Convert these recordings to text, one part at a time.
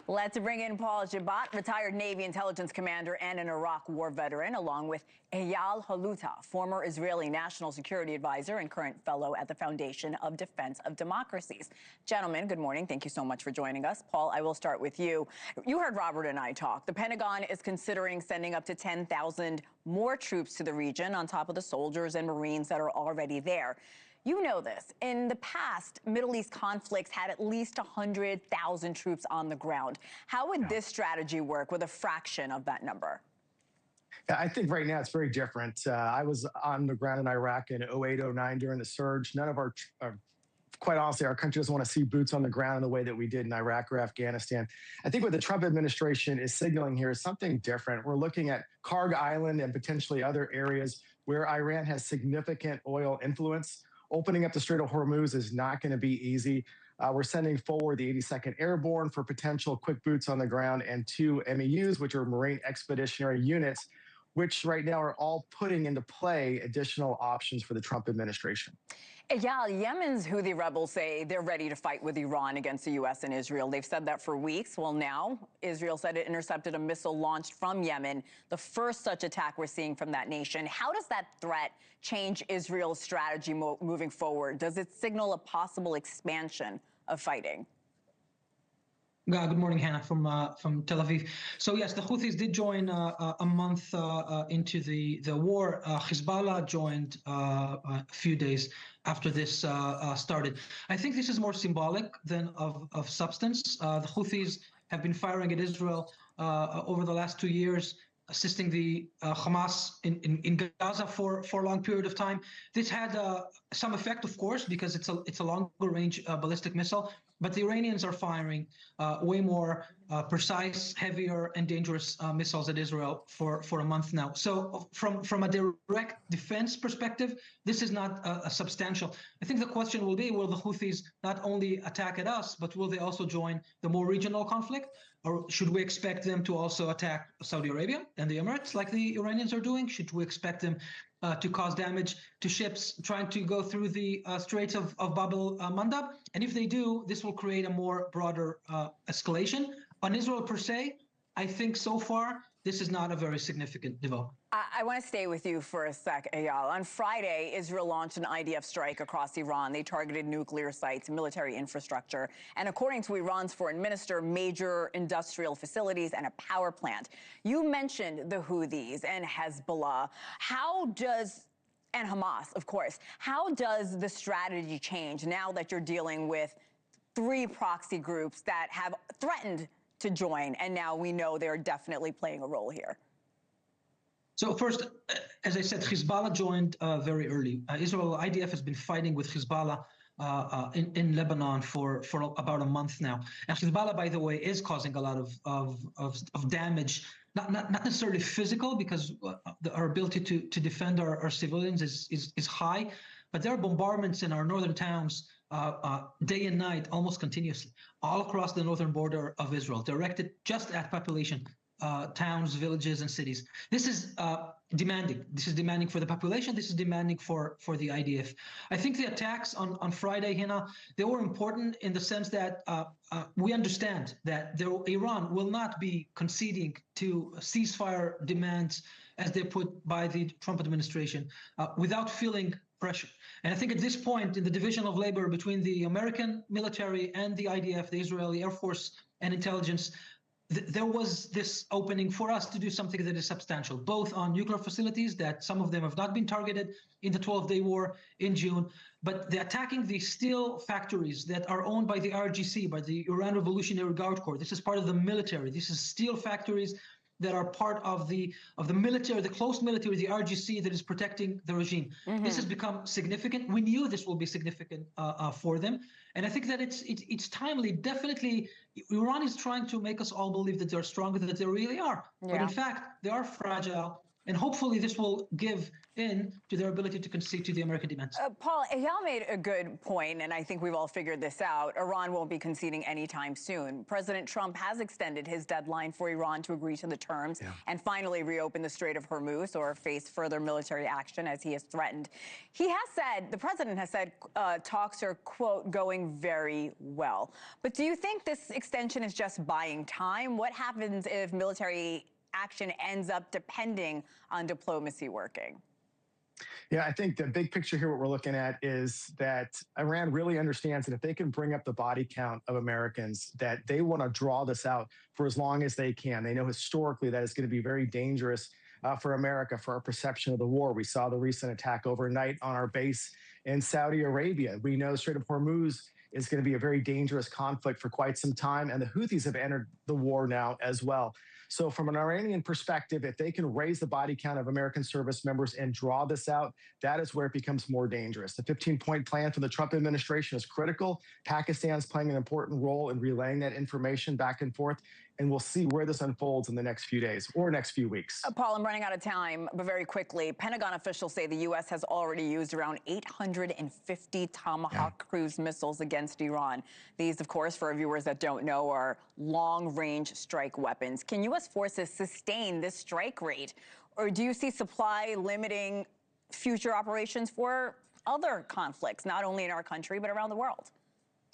Let's bring in Paul Jabat, retired Navy intelligence commander and an Iraq war veteran, along with Eyal Hulata, former Israeli national security advisor and current fellow at the Foundation of Defense of Democracies. Gentlemen, good morning. Thank you so much for joining us. Paul, I will start with you. You heard Robert and I talk. The Pentagon is considering sending up to 10,000 more troops to the region on top of the soldiers and Marines that are already there. You know this. In the past, Middle East conflicts had at least 100,000 troops on the ground. How would this strategy work with a fraction of that number? I think right now it's very different. I was on the ground in Iraq in 08, 09 during the surge. None of quite honestly, our country doesn't want to see boots on the ground in the way that we did in Iraq or Afghanistan. I think what the Trump administration is signaling here is something different. We're looking at Karg Island and potentially other areas where Iran has significant oil influence. Opening up the Strait of Hormuz is not going to be easy. We're sending forward the 82nd Airborne for potential quick boots on the ground and 2 MEUs, which are Marine Expeditionary Units, which right now are all putting into play additional options for the Trump administration. Yeah, Yemen's Houthi rebels say they're ready to fight with Iran against the U.S. and Israel. They've said that for weeks. Well, now Israel said it intercepted a missile launched from Yemen, the first such attack we're seeing from that nation. How does that threat change Israel's strategy moving forward? Does it signal a possible expansion of fighting? Good morning, Hannah, from Tel Aviv. So yes, the Houthis did join a month into the war. Hezbollah joined a few days after this started. I think this is more symbolic than of substance. The Houthis have been firing at Israel over the last 2 years, assisting the Hamas in Gaza for a long period of time. This had some effect, of course, because it's a longer range ballistic missile. But the Iranians are firing way more precise, heavier, and dangerous missiles at Israel for a month now. So from a direct defense perspective, this is not a substantial. I think the question will be, will the Houthis not only attack at us, but will they also join the more regional conflict? Or should we expect them to also attack Saudi Arabia and the Emirates like the Iranians are doing? Should we expect them to cause damage to ships trying to go through the Straits of Bab el-Mandab? And if they do, this will create a more broader escalation. On Israel per se, I think so far, this is not a very significant development. I want to stay with you for a sec, Eyal. On Friday, Israel launched an IDF strike across Iran. They targeted nuclear sites, military infrastructure, and according to Iran's foreign minister, major industrial facilities and a power plant. You mentioned the Houthis and Hezbollah. And Hamas, of course. How does the strategy change now that you're dealing with 3 proxy groups that have threatened to join, and now we know they're definitely playing a role here? So first, as I said, Hezbollah joined very early. Israel IDF has been fighting with Hezbollah in Lebanon for about a month now. And Hezbollah, by the way, is causing a lot of damage, not necessarily physical, because our ability to defend our civilians is high, but there are bombardments in our northern towns day and night, almost continuously, all across the northern border of Israel, directed just at population, towns, villages, and cities. This is demanding. This is demanding for the population. This is demanding for the IDF. I think the attacks on Friday, Hina, they were important in the sense that we understand that Iran will not be conceding to ceasefire demands as they're put by the Trump administration without feeling pressure. And I think at this point in the division of labor between the American military and the IDF, the Israeli Air Force and intelligence, there was this opening for us to do something that is substantial, both on nuclear facilities, that some of them have not been targeted in the 12-day war in June, but they're attacking the steel factories that are owned by the IRGC, by the Iran Revolutionary Guard Corps. This is part of the military. This is steel factories that are part of the military, the close military, the RGC that is protecting the regime. This has become significant. We knew this will be significant for them. And I think that it's timely. Definitely, Iran is trying to make us all believe that they're stronger than they really are. Yeah. But in fact, they are fragile. And hopefully this will give in to their ability to concede to the American demands. Paul, Eyal made a good point, and I think we've all figured this out. Iran won't be conceding anytime soon. President Trump has extended his deadline for Iran to agree to the terms and finally reopen the Strait of Hormuz or face further military action, as he has threatened. He has said, the president has said, talks are, quote, going very well. But do you think this extension is just buying time? What happens if military action ends up depending on diplomacy working? Yeah, I think the big picture here, what we're looking at is that Iran really understands that if they can bring up the body count of Americans, that they want to draw this out for as long as they can. They know historically that it's going to be very dangerous for America, for our perception of the war. We saw the recent attack overnight on our base in Saudi Arabia. We know Strait of Hormuz is going to be a very dangerous conflict for quite some time, and the Houthis have entered the war now as well. So from an Iranian perspective, if they can raise the body count of American service members and draw this out, that is where it becomes more dangerous. The 15-point plan from the Trump administration is critical. Pakistan's playing an important role in relaying that information back and forth, and we'll see where this unfolds in the next few days or next few weeks. Paul, I'm running out of time, but very quickly, Pentagon officials say the U.S. has already used around 850 Tomahawk cruise missiles against Iran. These, of course, for our viewers that don't know, are long-range strike weapons. Can U.S. forces sustain this strike rate, or do you see supply limiting future operations for other conflicts, not only in our country, but around the world?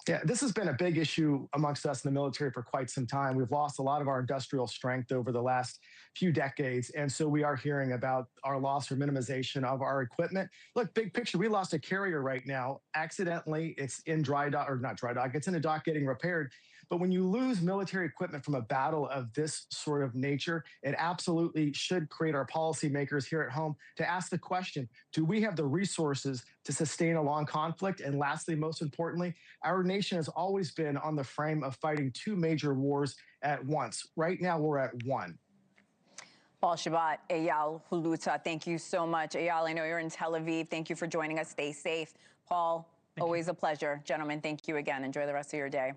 Yeah, this has been a big issue amongst us in the military for quite some time. We've lost a lot of our industrial strength over the last few decades. And so we are hearing about our loss or minimization of our equipment. Look, big picture, we lost a carrier right now. Accidentally, it's in dry dock, or not dry dock, it's in a dock getting repaired. But when you lose military equipment from a battle of this sort of nature, it absolutely should create our policymakers here at home to ask the question, do we have the resources to sustain a long conflict? And lastly, most importantly, our nation has always been on the frame of fighting two major wars at once. Right now, we're at one. Paul Shabbat, Eyal Hulata, thank you so much. Eyal, I know you're in Tel Aviv. Thank you for joining us. Stay safe. Paul, always a pleasure. Gentlemen, thank you again. Enjoy the rest of your day.